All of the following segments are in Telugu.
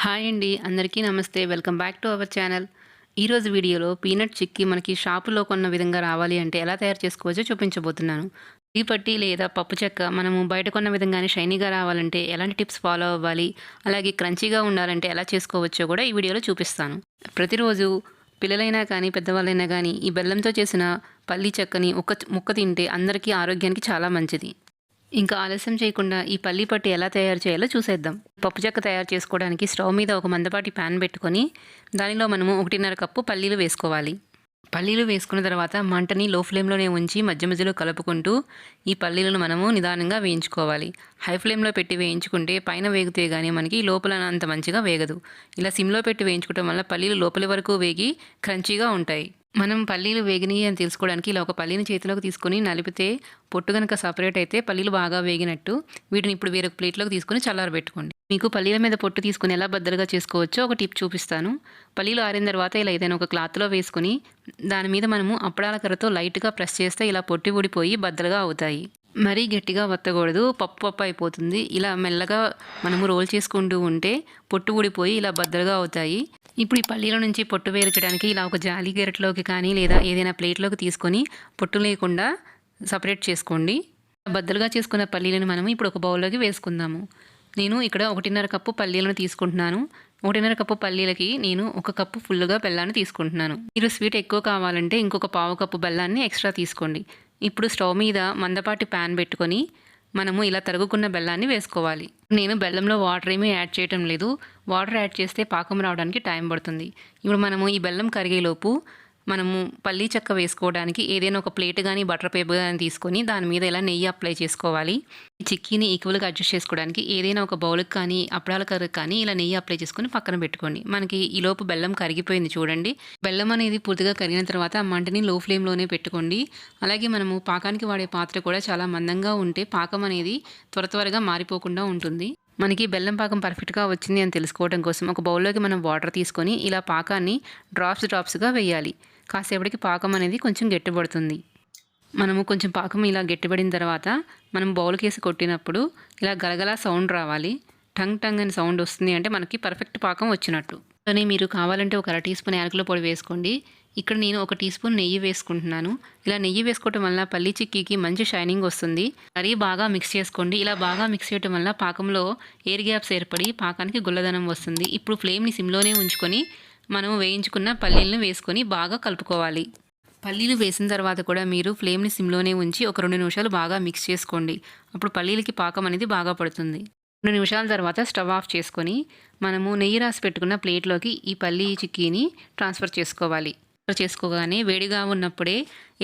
హాయ్ అండి, అందరికీ నమస్తే. Welcome back to our channel. ఈరోజు వీడియోలో పీనట్ చిక్కీ మనకి షాపులో కొన్న విధంగా రావాలి అంటే ఎలా తయారు చేసుకోవచ్చో చూపించబోతున్నాను. ఈ పట్టి లేదా పప్పు చెక్క మనము బయట కొన్న విధంగానే షైనీగా రావాలంటే ఎలాంటి టిప్స్ ఫాలో అవ్వాలి, అలాగే క్రంచీగా ఉండాలంటే ఎలా చేసుకోవచ్చో కూడా ఈ వీడియోలో చూపిస్తాను. ప్రతిరోజు పిల్లలైనా కానీ పెద్దవాళ్ళైనా కానీ ఈ బెల్లంతో చేసిన పల్లి చెక్కని ఒక ముక్క తింటే అందరికీ ఆరోగ్యానికి చాలా మంచిది. ఇంకా ఆలస్యం చేయకుండా ఈ పల్లి పట్టి ఎలా తయారు చేయాలో చూసేద్దాం. పప్పు చెక్క తయారు చేసుకోవడానికి స్టవ్ మీద ఒక మందపాటి ప్యాన్ పెట్టుకొని దానిలో మనము 1.5 కప్పు పల్లీలు వేసుకోవాలి. పల్లీలు వేసుకున్న తర్వాత మంటని లో ఫ్లేమ్లోనే ఉంచి మధ్య మధ్యలో కలుపుకుంటూ ఈ పల్లీలను మనము నిదానంగా వేయించుకోవాలి. హై ఫ్లేమ్లో పెట్టి వేయించుకుంటే పైన వేగితే కానీ మనకి లోపల అంత మంచిగా వేగదు. ఇలా సిమ్లో పెట్టి వేయించుకోవడం వల్ల పల్లీలు లోపలి వరకు వేగి క్రంచీగా ఉంటాయి. మనం పల్లీలు వేగినాయి అని తెలుసుకోవడానికి ఇలా ఒక పల్లీని చేతిలోకి తీసుకొని నలిపితే పొట్టు కనుక సపరేట్ అయితే పల్లీలు బాగా వేగినట్టు. వీటిని ఇప్పుడు వేరొక ప్లేట్లోకి తీసుకొని చల్లారబెట్టుకోండి. మీకు పల్లీల మీద పొట్టు తీసుకుని ఎలా బద్దలుగా చేసుకోవచ్చో ఒక టిప్ చూపిస్తాను. పల్లీలు ఆరిన తర్వాత ఇలా ఏదైనా ఒక క్లాత్లో వేసుకుని దాని మీద మనము అప్పడాల కర్రతో లైట్గా ప్రెస్ చేస్తే ఇలా పొట్టి ఊడిపోయి బద్దలుగా అవుతాయి. మరీ గట్టిగా వత్తకూడదు, పప్పు పప్పు అయిపోతుంది. ఇలా మెల్లగా మనము రోల్ చేసుకుంటూ ఉంటే పొట్టు ఊడిపోయి ఇలా బద్దలుగా అవుతాయి. ఇప్పుడు ఈ పల్లీల నుంచి పొట్టు వేర్చడానికి ఇలా ఒక జాలి గెరట్లోకి కానీ లేదా ఏదైనా ప్లేట్లోకి తీసుకొని పొట్టు లేకుండా సపరేట్ చేసుకోండి. బద్దలుగా చేసుకున్న పల్లీలను మనం ఇప్పుడు ఒక బౌల్లోకి వేసుకుందాము. నేను ఇక్కడ 1.5 కప్పు పల్లీలను తీసుకుంటున్నాను. 1.5 కప్పు పల్లీలకి నేను 1 కప్పు ఫుల్గా బెల్లాన్ని తీసుకుంటున్నాను. మీరు స్వీట్ ఎక్కువ కావాలంటే ఇంకొక పావు కప్పు బెల్లాన్ని ఎక్స్ట్రా తీసుకోండి. ఇప్పుడు స్టవ్ మీద మందపాటి ప్యాన్ పెట్టుకొని మనము ఇలా తరుగుకున్న బెల్లాన్ని వేసుకోవాలి. నేను బెల్లంలో వాటర్ ఏమీ యాడ్ చేయటం లేదు. వాటర్ యాడ్ చేస్తే పాకం రావడానికి టైం పడుతుంది. ఇప్పుడు మనము ఈ బెల్లం కరిగేలోపు మనము పల్లీ చెక్క వేసుకోవడానికి ఏదైనా ఒక ప్లేట్ కానీ బటర్ పేపర్ కానీ తీసుకొని దాని మీద ఇలా నెయ్యి అప్లై చేసుకోవాలి. ఈ చిక్కీని ఈక్వల్గా అడ్జస్ట్ చేసుకోవడానికి ఏదైనా ఒక బౌల్కి కానీ అప్పడాల కర్రకి కానీ ఇలా నెయ్యి అప్లై చేసుకొని పక్కన పెట్టుకోండి. మనకి ఈలోపు బెల్లం కరిగిపోయింది చూడండి. బెల్లం అనేది పూర్తిగా కరిగిన తర్వాత మంటని లో ఫ్లేమ్లోనే పెట్టుకోండి. అలాగే మనము పాకానికి వాడే పాత్ర కూడా చాలా మందంగా ఉంటే పాకం అనేది త్వరగా మారిపోకుండా ఉంటుంది. మనకి బెల్లం పాకం పర్ఫెక్ట్గా వచ్చింది అని తెలుసుకోవడం కోసం ఒక బౌల్లోకి మనం వాటర్ తీసుకొని ఇలా పాకాన్ని డ్రాప్స్గా వేయాలి. కాసేపటికి పాకం అనేది కొంచెం గట్టిపడుతుంది. మనము కొంచెం పాకం ఇలా గట్టిపడిన తర్వాత మనం బౌల్కి వేసి కొట్టినప్పుడు ఇలా గలగలా సౌండ్ రావాలి. టంగ్ అని సౌండ్ వస్తుంది అంటే మనకి పర్ఫెక్ట్ పాకం వచ్చినట్టు. కానీ మీరు కావాలంటే ఒక 1/2 టీ స్పూన్ యాలకుల పొడి వేసుకోండి. ఇక్కడ నేను 1 టీ స్పూన్ నెయ్యి వేసుకుంటున్నాను. ఇలా నెయ్యి వేసుకోవటం వల్ల పల్లి చిక్కీకి మంచి షైనింగ్ వస్తుంది. మరీ బాగా మిక్స్ చేసుకోండి. ఇలా బాగా మిక్స్ చేయడం వల్ల పాకంలో ఎయిర్ గ్యాప్స్ ఏర్పడి పాకానికి గుల్లదనం వస్తుంది. ఇప్పుడు ఫ్లేమ్ని సిమ్లోనే ఉంచుకొని మనం వేయించుకున్న పల్లీలను వేసుకొని బాగా కలుపుకోవాలి. పల్లీలు వేసిన తర్వాత కూడా మీరు ఫ్లేమ్ని సిమ్లోనే ఉంచి ఒక 2 నిమిషాలు బాగా మిక్స్ చేసుకోండి. అప్పుడు పల్లీలకి పాకం అనేది బాగా పడుతుంది. 2 నిమిషాల తర్వాత స్టవ్ ఆఫ్ చేసుకొని మనము నెయ్యి రాసి పెట్టుకున్న ప్లేట్లోకి ఈ పల్లీ చిక్కీని ట్రాన్స్ఫర్ చేసుకోవాలి. చేసుకోగానే వేడిగా ఉన్నప్పుడే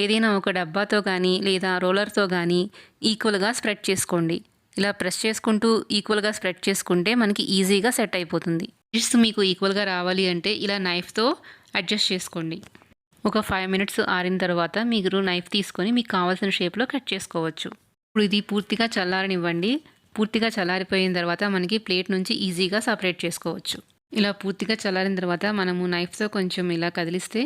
ఏదైనా ఒక డబ్బాతో కానీ లేదా రోలర్తో కానీ ఈక్వల్గా స్ప్రెడ్ చేసుకోండి. ఇలా ప్రెస్ చేసుకుంటూ ఈక్వల్గా స్ప్రెడ్ చేసుకుంటే మనకి ఈజీగా సెట్ అయిపోతుంది. డిష్ మీకు ఈక్వల్గా రావాలి అంటే ఇలా నైఫ్తో అడ్జస్ట్ చేసుకోండి. ఒక 5 మినిట్స్ ఆరిన తర్వాత మీరు నైఫ్ తీసుకొని మీకు కావాల్సిన షేప్లో కట్ చేసుకోవచ్చు. ఇప్పుడు ఇది పూర్తిగా చల్లారనివ్వండి. పూర్తిగా చల్లారిపోయిన తర్వాత మనకి ప్లేట్ నుంచి ఈజీగా సపరేట్ చేసుకోవచ్చు. ఇలా పూర్తిగా చల్లారిన తర్వాత మనము నైఫ్తో కొంచెం ఇలా కదిలిస్తే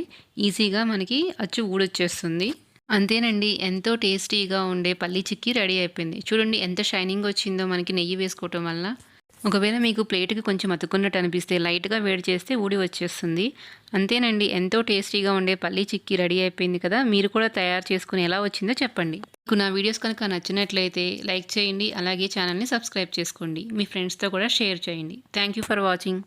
ఈజీగా మనకి అచ్చు ఊడొచ్చేస్తుంది. అంతేనండి, ఎంతో టేస్టీగా ఉండే పల్లి చిక్కీ రెడీ అయిపోయింది. చూడండి ఎంత షైనింగ్ వచ్చిందో మనకి నెయ్యి వేసుకోవటం వల్ల. ఒకవేళ మీకు ప్లేట్కి కొంచెం అతుక్కున్నట్టు అనిపిస్తే లైట్గా వేడి చేస్తే ఊడి వచ్చేస్తుంది. అంతేనండి, ఎంతో టేస్టీగా ఉండే పల్లి చిక్కీ రెడీ అయిపోయింది కదా. మీరు కూడా తయారు చేసుకుని ఎలా వచ్చిందో చెప్పండి. మీకు నా వీడియోస్ కనుక నచ్చినట్లయితే లైక్ చేయండి. అలాగే ఛానల్ని సబ్స్క్రైబ్ చేసుకోండి. మీ ఫ్రెండ్స్తో కూడా షేర్ చేయండి. Thank you for watching.